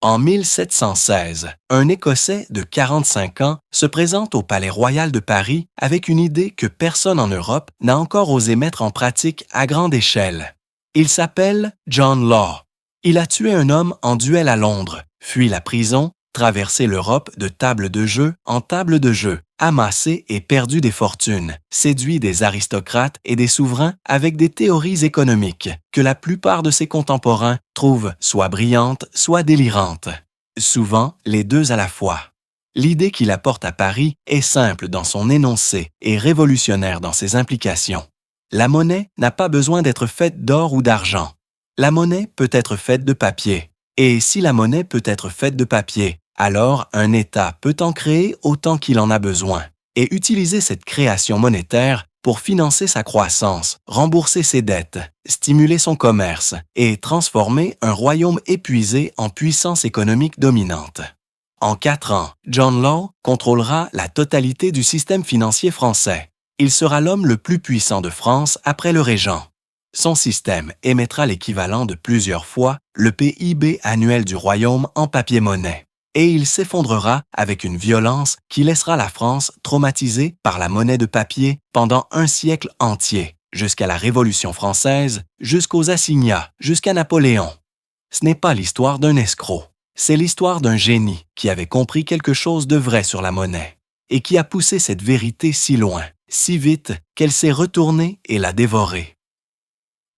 En 1716, un Écossais de 45 ans se présente au Palais Royal de Paris avec une idée que personne en Europe n'a encore osé mettre en pratique à grande échelle. Il s'appelle John Law. Il a tué un homme en duel à Londres, fui la prison, traversé l'Europe de table de jeu en table de jeu, amassé et perdu des fortunes, séduit des aristocrates et des souverains avec des théories économiques que la plupart de ses contemporains trouvent soit brillantes, soit délirantes. Souvent, les deux à la fois. L'idée qu'il apporte à Paris est simple dans son énoncé et révolutionnaire dans ses implications. La monnaie n'a pas besoin d'être faite d'or ou d'argent. La monnaie peut être faite de papier. Et si la monnaie peut être faite de papier, alors un État peut en créer autant qu'il en a besoin et utiliser cette création monétaire pour financer sa croissance, rembourser ses dettes, stimuler son commerce et transformer un royaume épuisé en puissance économique dominante. En 4 ans, John Law contrôlera la totalité du système financier français. Il sera l'homme le plus puissant de France après le régent. Son système émettra l'équivalent de plusieurs fois le PIB annuel du royaume en papier-monnaie. Et il s'effondrera avec une violence qui laissera la France traumatisée par la monnaie de papier pendant un siècle entier, jusqu'à la Révolution française, jusqu'aux assignats, jusqu'à Napoléon. Ce n'est pas l'histoire d'un escroc, c'est l'histoire d'un génie qui avait compris quelque chose de vrai sur la monnaie et qui a poussé cette vérité si loin, si vite qu'elle s'est retournée et l'a dévorée.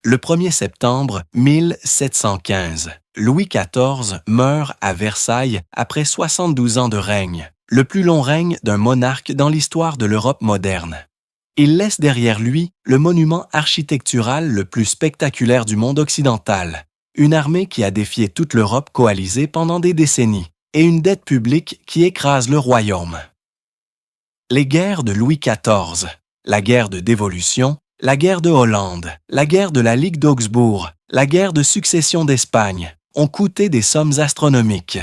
Le 1er septembre 1715, Louis XIV meurt à Versailles après 72 ans de règne, le plus long règne d'un monarque dans l'histoire de l'Europe moderne. Il laisse derrière lui le monument architectural le plus spectaculaire du monde occidental, une armée qui a défié toute l'Europe coalisée pendant des décennies et une dette publique qui écrase le royaume. Les guerres de Louis XIV, la guerre de dévolution, la guerre de Hollande, la guerre de la Ligue d'Augsbourg, la guerre de succession d'Espagne ont coûté des sommes astronomiques.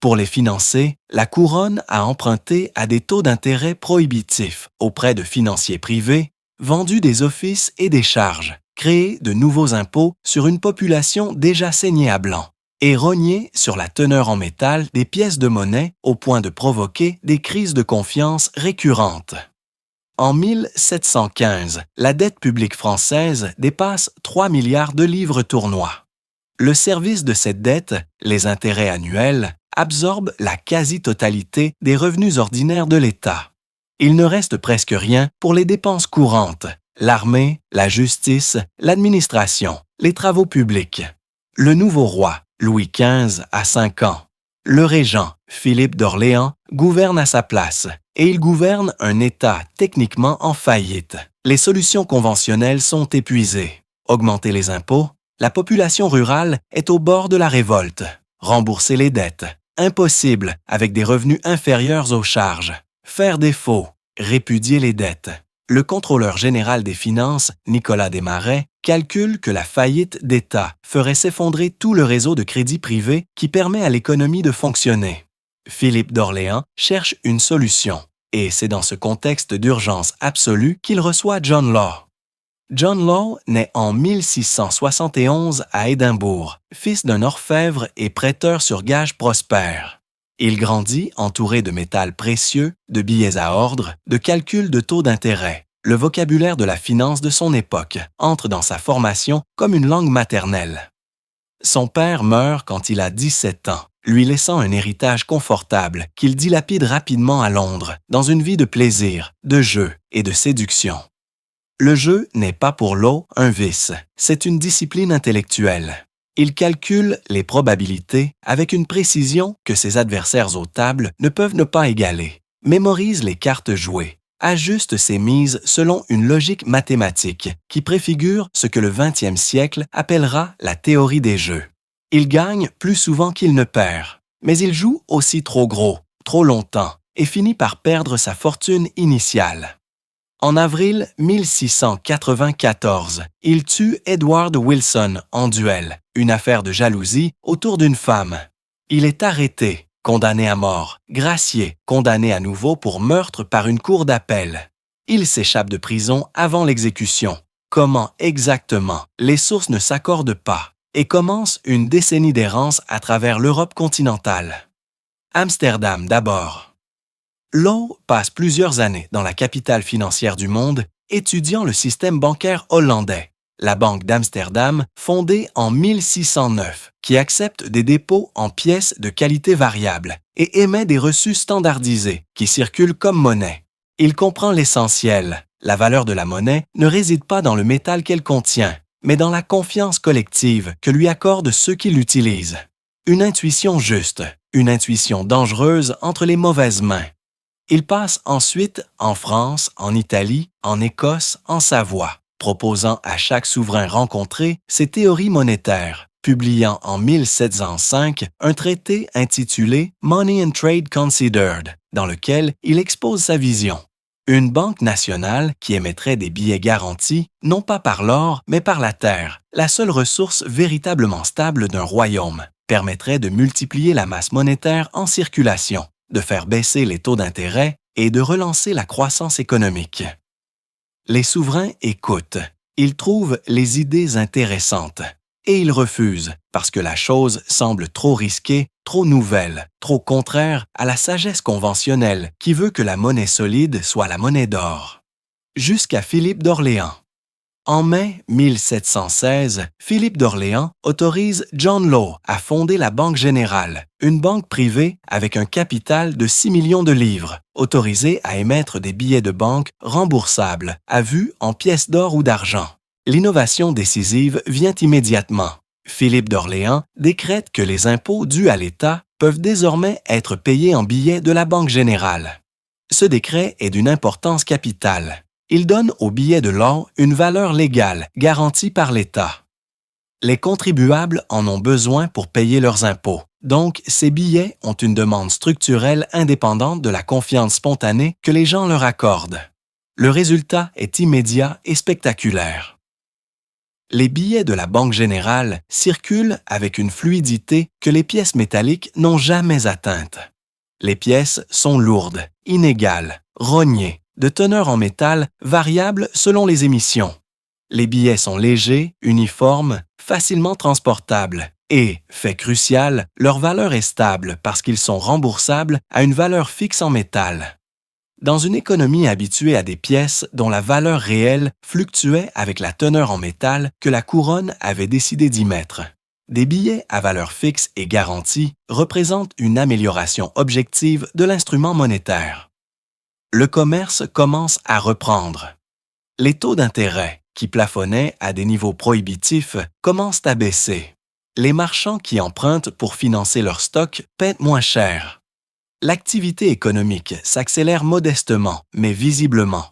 Pour les financer, la couronne a emprunté à des taux d'intérêt prohibitifs auprès de financiers privés, vendu des offices et des charges, créé de nouveaux impôts sur une population déjà saignée à blanc, et rogné sur la teneur en métal des pièces de monnaie au point de provoquer des crises de confiance récurrentes. En 1715, la dette publique française dépasse 3 milliards de livres tournois. Le service de cette dette, les intérêts annuels, absorbe la quasi-totalité des revenus ordinaires de l'État. Il ne reste presque rien pour les dépenses courantes, l'armée, la justice, l'administration, les travaux publics. Le nouveau roi, Louis XV, a 5 ans. Le régent, Philippe d'Orléans, gouverne à sa place et il gouverne un État techniquement en faillite. Les solutions conventionnelles sont épuisées. Augmenter les impôts, la population rurale est au bord de la révolte. Rembourser les dettes, impossible avec des revenus inférieurs aux charges. Faire défaut, répudier les dettes. Le contrôleur général des finances, Nicolas Desmarais, calcule que la faillite d'État ferait s'effondrer tout le réseau de crédit privé qui permet à l'économie de fonctionner. Philippe d'Orléans cherche une solution, et c'est dans ce contexte d'urgence absolue qu'il reçoit John Law. John Law naît en 1671 à Édimbourg, fils d'un orfèvre et prêteur sur gage prospère. Il grandit entouré de métals précieux, de billets à ordre, de calculs de taux d'intérêt. Le vocabulaire de la finance de son époque entre dans sa formation comme une langue maternelle. Son père meurt quand il a 17 ans, lui laissant un héritage confortable qu'il dilapide rapidement à Londres, dans une vie de plaisir, de jeu et de séduction. Le jeu n'est pas pour Law un vice, c'est une discipline intellectuelle. Il calcule les probabilités avec une précision que ses adversaires aux tables ne peuvent ne pas égaler, mémorise les cartes jouées, ajuste ses mises selon une logique mathématique qui préfigure ce que le 20e siècle appellera la théorie des jeux. Il gagne plus souvent qu'il ne perd, mais il joue aussi trop gros, trop longtemps, et finit par perdre sa fortune initiale. En avril 1694, il tue Edward Wilson en duel, une affaire de jalousie autour d'une femme. Il est arrêté, condamné à mort, gracié, condamné à nouveau pour meurtre par une cour d'appel. Il s'échappe de prison avant l'exécution. Comment exactement? Les sources ne s'accordent pas. et commence une décennie d'errance à travers l'Europe continentale. Amsterdam d'abord. Lowe passe plusieurs années dans la capitale financière du monde, étudiant le système bancaire hollandais, la Banque d'Amsterdam, fondée en 1609, qui accepte des dépôts en pièces de qualité variable et émet des reçus standardisés qui circulent comme monnaie. Il comprend l'essentiel. La valeur de la monnaie ne réside pas dans le métal qu'elle contient, mais dans la confiance collective que lui accordent ceux qui l'utilisent. Une intuition juste, une intuition dangereuse entre les mauvaises mains. Il passe ensuite en France, en Italie, en Écosse, en Savoie, proposant à chaque souverain rencontré ses théories monétaires, publiant en 1705 un traité intitulé Money and Trade Considered, dans lequel il expose sa vision. Une banque nationale qui émettrait des billets garantis, non pas par l'or, mais par la terre, la seule ressource véritablement stable d'un royaume, permettrait de multiplier la masse monétaire en circulation, de faire baisser les taux d'intérêt et de relancer la croissance économique. Les souverains écoutent, ils trouvent les idées intéressantes, et ils refusent parce que la chose semble trop risquée, trop nouvelle, trop contraire à la sagesse conventionnelle qui veut que la monnaie solide soit la monnaie d'or. Jusqu'à Philippe d'Orléans. En mai 1716, Philippe d'Orléans autorise John Law à fonder la Banque Générale, une banque privée avec un capital de 6 millions de livres, autorisée à émettre des billets de banque remboursables, à vue en pièces d'or ou d'argent. L'innovation décisive vient immédiatement. Philippe d'Orléans décrète que les impôts dus à l'État peuvent désormais être payés en billets de la Banque Générale. Ce décret est d'une importance capitale. Il donne aux billets de l'or une valeur légale garantie par l'État. Les contribuables en ont besoin pour payer leurs impôts, donc ces billets ont une demande structurelle indépendante de la confiance spontanée que les gens leur accordent. Le résultat est immédiat et spectaculaire. Les billets de la Banque Générale circulent avec une fluidité que les pièces métalliques n'ont jamais atteinte. Les pièces sont lourdes, inégales, rognées, de teneur en métal variable selon les émissions. Les billets sont légers, uniformes, facilement transportables et, fait crucial, leur valeur est stable parce qu'ils sont remboursables à une valeur fixe en métal. Dans une économie habituée à des pièces dont la valeur réelle fluctuait avec la teneur en métal que la couronne avait décidé d'y mettre, des billets à valeur fixe et garantie représentent une amélioration objective de l'instrument monétaire. Le commerce commence à reprendre. Les taux d'intérêt, qui plafonnaient à des niveaux prohibitifs, commencent à baisser. Les marchands qui empruntent pour financer leur stock paient moins cher. L'activité économique s'accélère modestement, mais visiblement.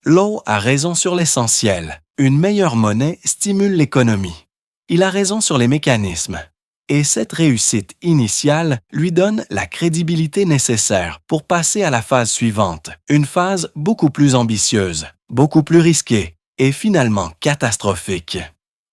Lowe a raison sur l'essentiel. Une meilleure monnaie stimule l'économie. Il a raison sur les mécanismes. Et cette réussite initiale lui donne la crédibilité nécessaire pour passer à la phase suivante, une phase beaucoup plus ambitieuse, beaucoup plus risquée et finalement catastrophique.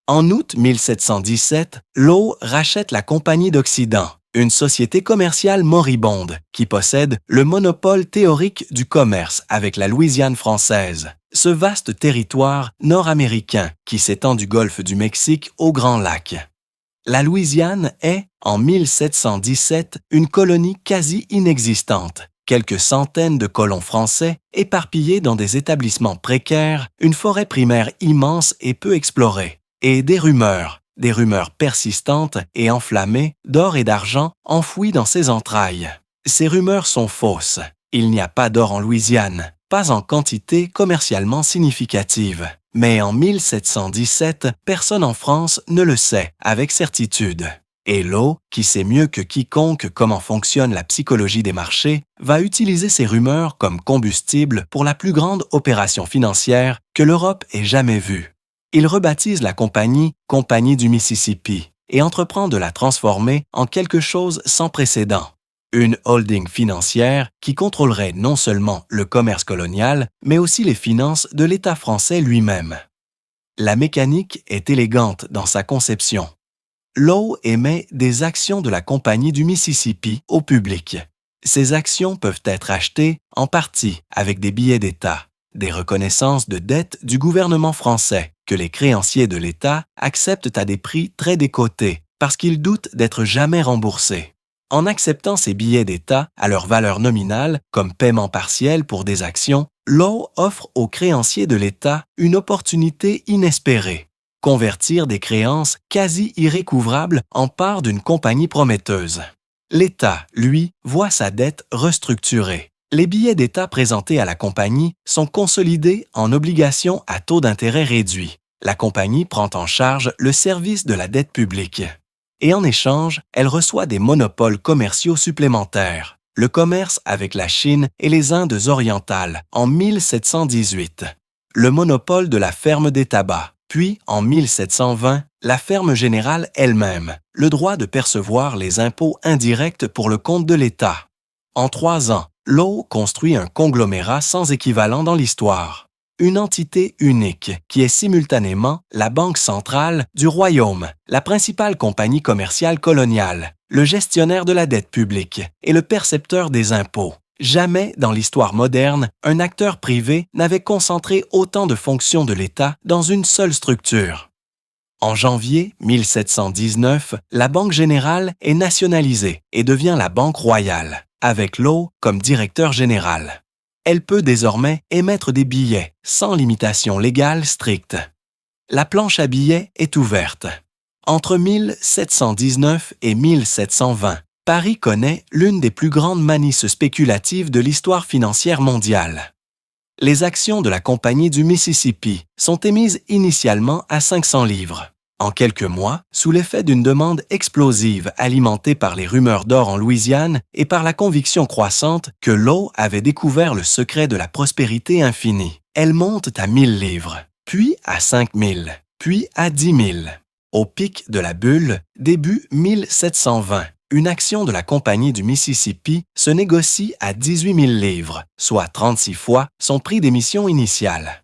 En août 1717, Lowe rachète la Compagnie d'Occident, une société commerciale moribonde qui possède le monopole théorique du commerce avec la Louisiane française, ce vaste territoire nord-américain qui s'étend du golfe du Mexique au Grand Lac. La Louisiane est, en 1717, une colonie quasi inexistante, quelques centaines de colons français éparpillés dans des établissements précaires, une forêt primaire immense et peu explorée, et des rumeurs persistantes et enflammées d'or et d'argent enfouis dans ses entrailles. Ces rumeurs sont fausses. Il n'y a pas d'or en Louisiane, pas en quantité commercialement significative. Mais en 1717, personne en France ne le sait avec certitude. Et Lowe, qui sait mieux que quiconque comment fonctionne la psychologie des marchés, va utiliser ces rumeurs comme combustible pour la plus grande opération financière que l'Europe ait jamais vue. Il rebaptise la compagnie « Compagnie du Mississippi » et entreprend de la transformer en quelque chose sans précédent. Une holding financière qui contrôlerait non seulement le commerce colonial, mais aussi les finances de l'État français lui-même. La mécanique est élégante dans sa conception. Lowe émet des actions de la Compagnie du Mississippi au public. Ces actions peuvent être achetées en partie avec des billets d'État. des reconnaissances de dettes du gouvernement français que les créanciers de l'État acceptent à des prix très décotés parce qu'ils doutent d'être jamais remboursés. En acceptant ces billets d'État à leur valeur nominale comme paiement partiel pour des actions, Law offre aux créanciers de l'État une opportunité inespérée: convertir des créances quasi irrécouvrables en part d'une compagnie prometteuse. L'État, lui, voit sa dette restructurée. Les billets d'État présentés à la compagnie sont consolidés en obligations à taux d'intérêt réduit. La compagnie prend en charge le service de la dette publique. Et en échange, elle reçoit des monopoles commerciaux supplémentaires. Le commerce avec la Chine et les Indes orientales en 1718. Le monopole de la ferme des tabacs. Puis, en 1720, la ferme générale elle-même, le droit de percevoir les impôts indirects pour le compte de l'État. En 3 ans, Law construit un conglomérat sans équivalent dans l'histoire. Une entité unique qui est simultanément la Banque centrale du Royaume, la principale compagnie commerciale coloniale, le gestionnaire de la dette publique et le percepteur des impôts. Jamais dans l'histoire moderne, un acteur privé n'avait concentré autant de fonctions de l'État dans une seule structure. En janvier 1719, la Banque générale est nationalisée et devient la Banque royale, avec Law comme directeur général. Elle peut désormais émettre des billets sans limitation légale stricte. La planche à billets est ouverte. Entre 1719 et 1720, Paris connaît l'une des plus grandes manies spéculatives de l'histoire financière mondiale. Les actions de la Compagnie du Mississippi sont émises initialement à 500 livres. En quelques mois, sous l'effet d'une demande explosive alimentée par les rumeurs d'or en Louisiane et par la conviction croissante que Law avait découvert le secret de la prospérité infinie, elles montent à 1000 livres, puis à 5000, puis à 10 000. Au pic de la bulle, début 1720, une action de la Compagnie du Mississippi se négocie à 18 000 livres, soit 36 fois son prix d'émission initial.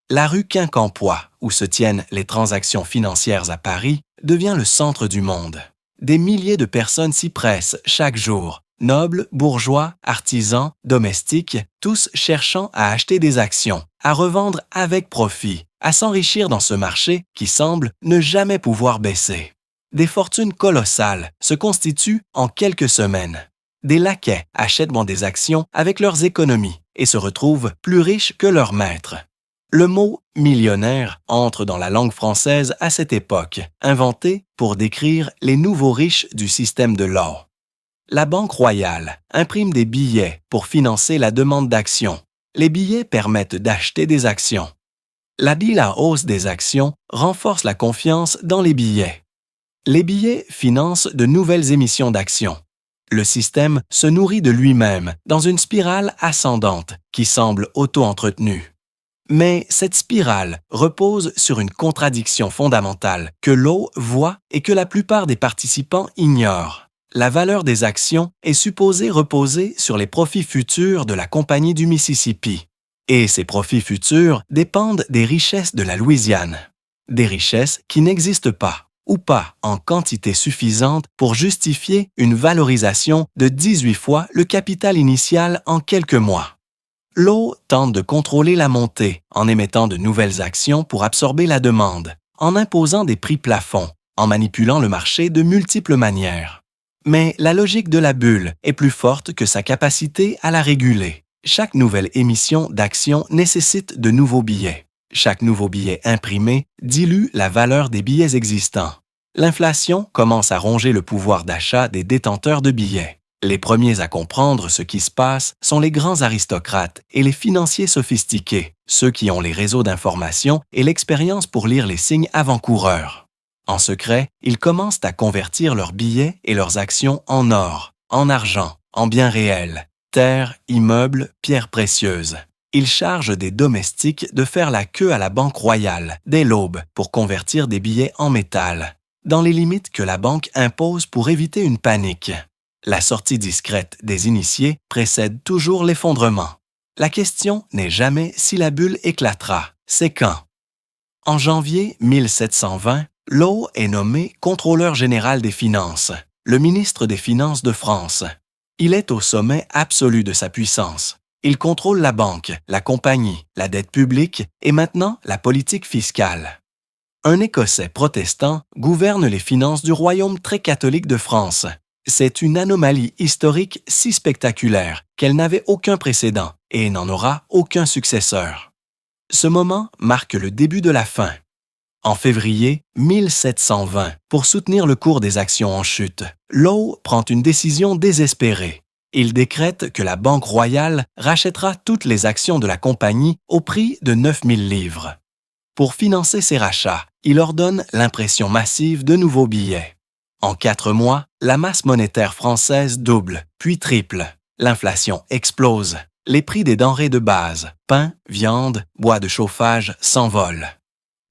La rue Quincampoix, où se tiennent les transactions financières à Paris, devient le centre du monde. Des milliers de personnes s'y pressent chaque jour, nobles, bourgeois, artisans, domestiques, tous cherchant à acheter des actions, à revendre avec profit, à s'enrichir dans ce marché qui semble ne jamais pouvoir baisser. Des fortunes colossales se constituent en quelques semaines. Des laquais achètent des actions avec leurs économies et se retrouvent plus riches que leurs maîtres. Le mot « millionnaire » entre dans la langue française à cette époque, inventé pour décrire les nouveaux riches du système de l'or. La Banque royale imprime des billets pour financer la demande d'actions. Les billets permettent d'acheter des actions. La hausse des actions renforce la confiance dans les billets. Les billets financent de nouvelles émissions d'actions. Le système se nourrit de lui-même dans une spirale ascendante qui semble auto-entretenue. Mais cette spirale repose sur une contradiction fondamentale que Law voit et que la plupart des participants ignorent. La valeur des actions est supposée reposer sur les profits futurs de la Compagnie du Mississippi. Et ces profits futurs dépendent des richesses de la Louisiane. Des richesses qui n'existent pas, ou pas en quantité suffisante pour justifier une valorisation de 18 fois le capital initial en quelques mois. Law tente de contrôler la montée en émettant de nouvelles actions pour absorber la demande, en imposant des prix plafonds, en manipulant le marché de multiples manières. Mais la logique de la bulle est plus forte que sa capacité à la réguler. Chaque nouvelle émission d'actions nécessite de nouveaux billets. Chaque nouveau billet imprimé dilue la valeur des billets existants. L'inflation commence à ronger le pouvoir d'achat des détenteurs de billets. Les premiers à comprendre ce qui se passe sont les grands aristocrates et les financiers sophistiqués, ceux qui ont les réseaux d'information et l'expérience pour lire les signes avant-coureurs. En secret, ils commencent à convertir leurs billets et leurs actions en or, en argent, en biens réels, terres, immeubles, pierres précieuses. Ils chargent des domestiques de faire la queue à la Banque royale dès l'aube pour convertir des billets en métal, dans les limites que la banque impose pour éviter une panique. La sortie discrète des initiés précède toujours l'effondrement. La question n'est jamais si la bulle éclatera, c'est quand. En janvier 1720, Law est nommé contrôleur général des finances, le ministre des Finances de France. Il est au sommet absolu de sa puissance. Il contrôle la banque, la compagnie, la dette publique et maintenant la politique fiscale. Un Écossais protestant gouverne les finances du royaume très catholique de France. C'est une anomalie historique si spectaculaire qu'elle n'avait aucun précédent et n'en aura aucun successeur. Ce moment marque le début de la fin. En février 1720, pour soutenir le cours des actions en chute, Law prend une décision désespérée. Il décrète que la Banque royale rachètera toutes les actions de la compagnie au prix de 9000 livres. Pour financer ces rachats, il ordonne l'impression massive de nouveaux billets. En 4 mois, la masse monétaire française double, puis triple. L'inflation explose. Les prix des denrées de base, pain, viande, bois de chauffage s'envolent.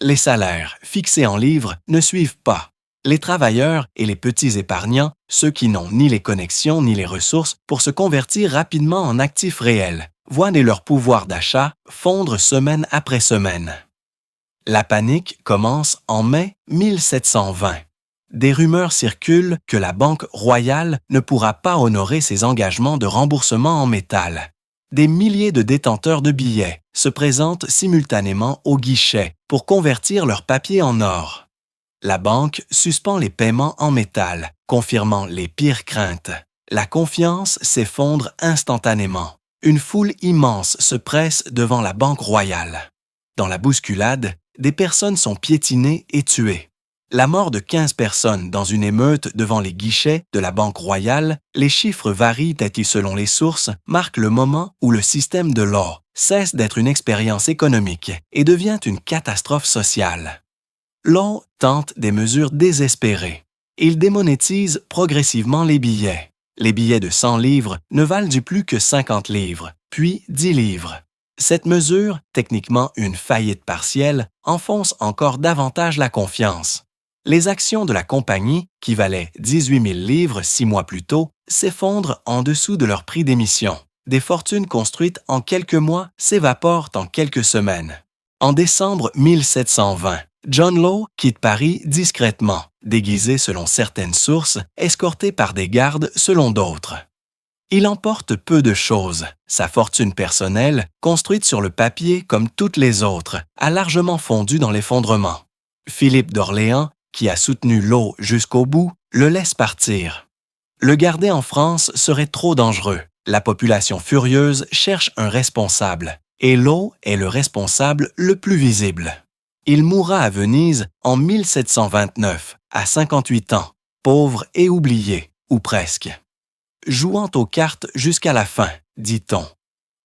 Les salaires, fixés en livres, ne suivent pas. Les travailleurs et les petits épargnants, ceux qui n'ont ni les connexions ni les ressources pour se convertir rapidement en actifs réels, voient leur pouvoir d'achat fondre semaine après semaine. La panique commence en mai 1720. Des rumeurs circulent que la Banque royale ne pourra pas honorer ses engagements de remboursement en métal. Des milliers de détenteurs de billets se présentent simultanément au guichet pour convertir leurs papiers en or. La banque suspend les paiements en métal, confirmant les pires craintes. La confiance s'effondre instantanément. Une foule immense se presse devant la Banque royale. Dans la bousculade, des personnes sont piétinées et tuées. La mort de 15 personnes dans une émeute devant les guichets de la Banque royale, les chiffres varient selon les sources, marque le moment où le système de Law cesse d'être une expérience économique et devient une catastrophe sociale. Law tente des mesures désespérées. Il démonétise progressivement les billets. Les billets de 100 livres ne valent du plus que 50 livres, puis 10 livres. Cette mesure, techniquement une faillite partielle, enfonce encore davantage la confiance. Les actions de la compagnie, qui valaient 18 000 livres 6 mois plus tôt, s'effondrent en dessous de leur prix d'émission. Des fortunes construites en quelques mois s'évaporent en quelques semaines. En décembre 1720, John Law quitte Paris discrètement, déguisé selon certaines sources, escorté par des gardes selon d'autres. Il emporte peu de choses. Sa fortune personnelle, construite sur le papier comme toutes les autres, a largement fondu dans l'effondrement. Philippe d'Orléans, qui a soutenu Law jusqu'au bout, le laisse partir. Le garder en France serait trop dangereux. La population furieuse cherche un responsable, et Law est le responsable le plus visible. Il mourra à Venise en 1729, à 58 ans, pauvre et oublié, ou presque. Jouant aux cartes jusqu'à la fin, dit-on.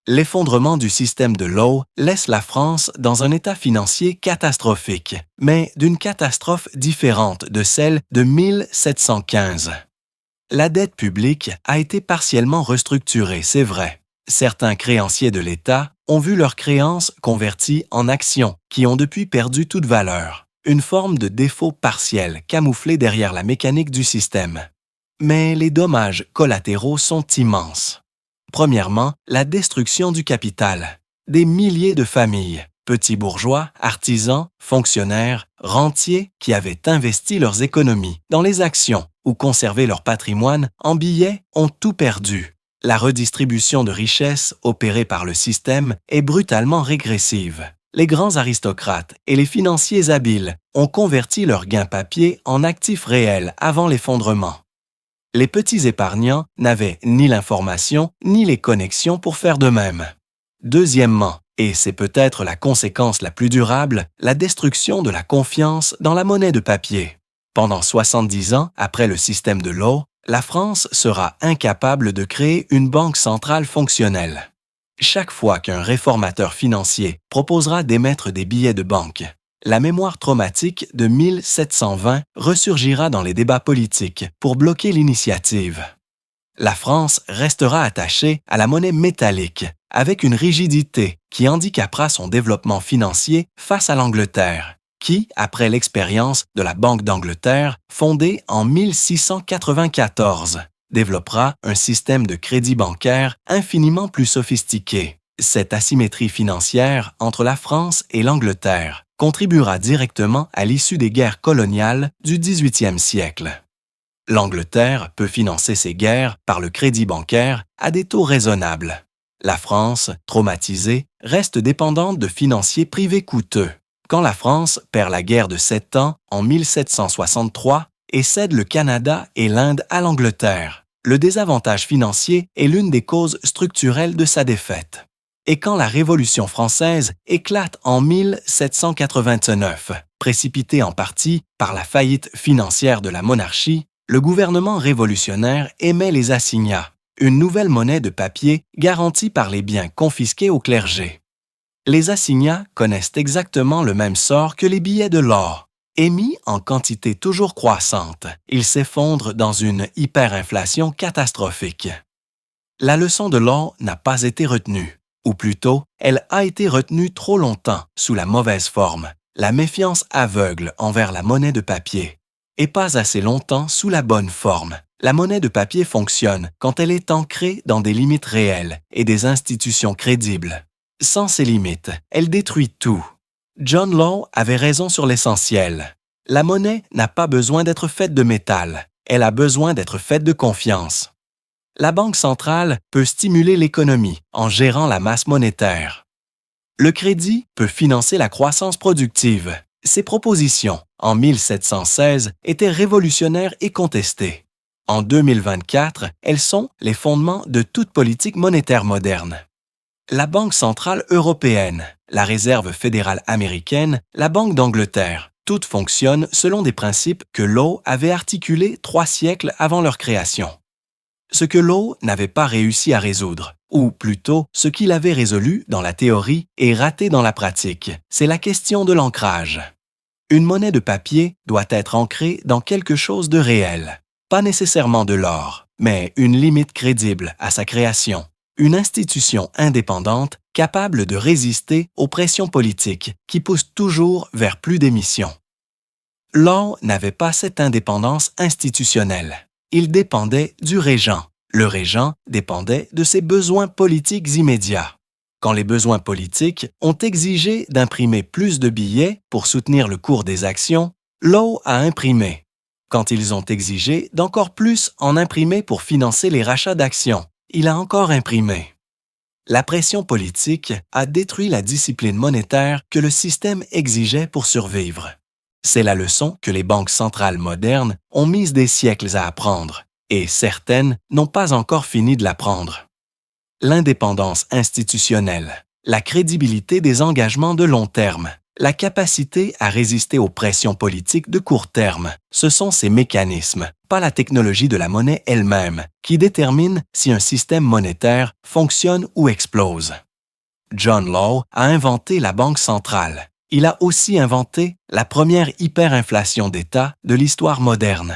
L'effondrement du système de Law laisse la France dans un état financier catastrophique, mais d'une catastrophe différente de celle de 1715. La dette publique a été partiellement restructurée, c'est vrai. Certains créanciers de l'État ont vu leurs créances converties en actions qui ont depuis perdu toute valeur, une forme de défaut partiel camouflé derrière la mécanique du système. Mais les dommages collatéraux sont immenses. Premièrement, la destruction du capital. Des milliers de familles, petits bourgeois, artisans, fonctionnaires, rentiers qui avaient investi leurs économies dans les actions ou conservé leur patrimoine en billets ont tout perdu. La redistribution de richesses opérée par le système est brutalement régressive. Les grands aristocrates et les financiers habiles ont converti leurs gains papier en actifs réels avant l'effondrement. Les petits épargnants n'avaient ni l'information ni les connexions pour faire de même. Deuxièmement, et c'est peut-être la conséquence la plus durable, la destruction de la confiance dans la monnaie de papier. Pendant 70 ans après le système de Law, la France sera incapable de créer une banque centrale fonctionnelle. Chaque fois qu'un réformateur financier proposera d'émettre des billets de banque, la mémoire traumatique de 1720 ressurgira dans les débats politiques pour bloquer l'initiative. La France restera attachée à la monnaie métallique, avec une rigidité qui handicapera son développement financier face à l'Angleterre, qui, après l'expérience de la Banque d'Angleterre, fondée en 1694, développera un système de crédit bancaire infiniment plus sophistiqué. Cette asymétrie financière entre la France et l'Angleterre contribuera directement à l'issue des guerres coloniales du 18e siècle. L'Angleterre peut financer ses guerres par le crédit bancaire à des taux raisonnables. La France, traumatisée, reste dépendante de financiers privés coûteux. Quand la France perd la guerre de 7 ans en 1763 et cède le Canada et l'Inde à l'Angleterre, le désavantage financier est l'une des causes structurelles de sa défaite. Et quand la Révolution française éclate en 1789, précipitée en partie par la faillite financière de la monarchie, le gouvernement révolutionnaire émet les assignats, une nouvelle monnaie de papier garantie par les biens confisqués au clergé. Les assignats connaissent exactement le même sort que les billets de l'or. Émis en quantité toujours croissante, ils s'effondrent dans une hyperinflation catastrophique. La leçon de l'or n'a pas été retenue, ou plutôt, elle a été retenue trop longtemps sous la mauvaise forme, la méfiance aveugle envers la monnaie de papier, et pas assez longtemps sous la bonne forme. La monnaie de papier fonctionne quand elle est ancrée dans des limites réelles et des institutions crédibles. Sans ces limites, elle détruit tout. John Law avait raison sur l'essentiel. La monnaie n'a pas besoin d'être faite de métal, elle a besoin d'être faite de confiance. La Banque centrale peut stimuler l'économie en gérant la masse monétaire. Le crédit peut financer la croissance productive. Ces propositions, en 1716, étaient révolutionnaires et contestées. En 2024, elles sont les fondements de toute politique monétaire moderne. La Banque centrale européenne, la Réserve fédérale américaine, la Banque d'Angleterre, toutes fonctionnent selon des principes que Law avait articulés 3 siècles avant leur création. Ce que Law n'avait pas réussi à résoudre, ou plutôt ce qu'il avait résolu dans la théorie et raté dans la pratique, c'est la question de l'ancrage. Une monnaie de papier doit être ancrée dans quelque chose de réel, pas nécessairement de l'or, mais une limite crédible à sa création. Une institution indépendante capable de résister aux pressions politiques qui poussent toujours vers plus d'émissions. Law n'avait pas cette indépendance institutionnelle. Il dépendait du régent. Le régent dépendait de ses besoins politiques immédiats. Quand les besoins politiques ont exigé d'imprimer plus de billets pour soutenir le cours des actions, Law a imprimé. Quand ils ont exigé d'encore plus en imprimer pour financer les rachats d'actions, il a encore imprimé. La pression politique a détruit la discipline monétaire que le système exigeait pour survivre. C'est la leçon que les banques centrales modernes ont mise des siècles à apprendre, et certaines n'ont pas encore fini de l'apprendre. L'indépendance institutionnelle, la crédibilité des engagements de long terme, la capacité à résister aux pressions politiques de court terme, ce sont ces mécanismes, pas la technologie de la monnaie elle-même, qui déterminent si un système monétaire fonctionne ou explose. John Law a inventé la Banque centrale. Il a aussi inventé la première hyperinflation d'État de l'histoire moderne.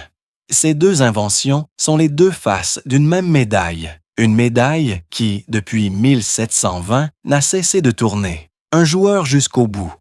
Ces 2 inventions sont les 2 faces d'une même médaille, une médaille qui, depuis 1720, n'a cessé de tourner. Un joueur jusqu'au bout,